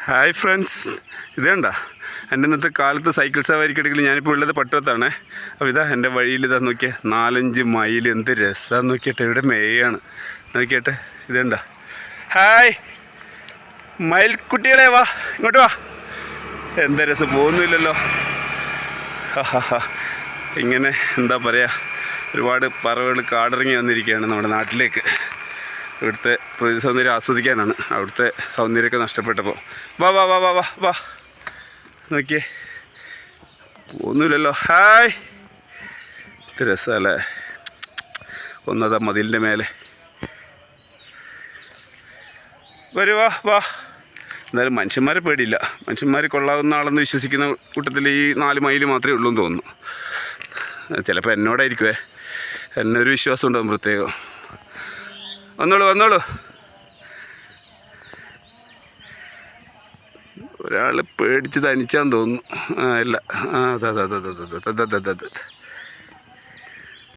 Hi friends, ഇതേണ്ട എൻ്റെ ഇന്നത്തെ കാലത്ത് സൈക്കിൾ സവാരിക്കിടയിൽ ഞാനിപ്പോൾ ഉള്ളത് പട്ടണത്താണ്. അപ്പോൾ ഇതാ എൻ്റെ വഴിയിൽ ഇതാ നോക്കിയാൽ 4-5 മൈൽ എന്ത് രസമാണെന്ന് നോക്കിയിട്ട് ഇവിടെ മേയാണ് നോക്കിയിട്ട്. ഇതേണ്ട ഹായ് മയിൽക്കുട്ടികളെ, വാ ഇങ്ങോട്ട് വാ. എന്താ രസം, പോകുന്നില്ലല്ലോ. ഇങ്ങനെ എന്താ പറയുക, ഒരുപാട് പറവകൾ കാടിറങ്ങി വന്നിരിക്കുകയാണ് നമ്മുടെ നാട്ടിലേക്ക്. ഇവിടുത്തെ പ്രകൃതി സൗന്ദര്യം ആസ്വദിക്കാനാണ്. അവിടുത്തെ സൗന്ദര്യമൊക്കെ നഷ്ടപ്പെട്ടപ്പോൾ വാ വാ വാ വാ വാ വാ നോക്കിയേ, ഒന്നുമില്ലല്ലോ. ഹായ്, ഇത് രസമല്ലേ, ഒന്നതാ മതിലിൻ്റെ മേലെ. വരൂ, വാ വാ. എന്നാലും മനുഷ്യന്മാരെ പേടിയില്ല, മനുഷ്യന്മാർ കൊള്ളാവുന്ന ആളെന്ന് വിശ്വസിക്കുന്ന കൂട്ടത്തിൽ ഈ 4 മൈൽ മാത്രമേ ഉള്ളൂ എന്ന് തോന്നുന്നു. ചിലപ്പോൾ എന്നോടായിരിക്കുമേ, എന്നൊരു വിശ്വാസം ഉണ്ടാകും പ്രത്യേകം. വന്നോളൂ വന്നോളൂ. ഒരാൾ പേടിച്ച് തനിച്ചാന്ന് തോന്നുന്നു. ഇല്ല, അതെ.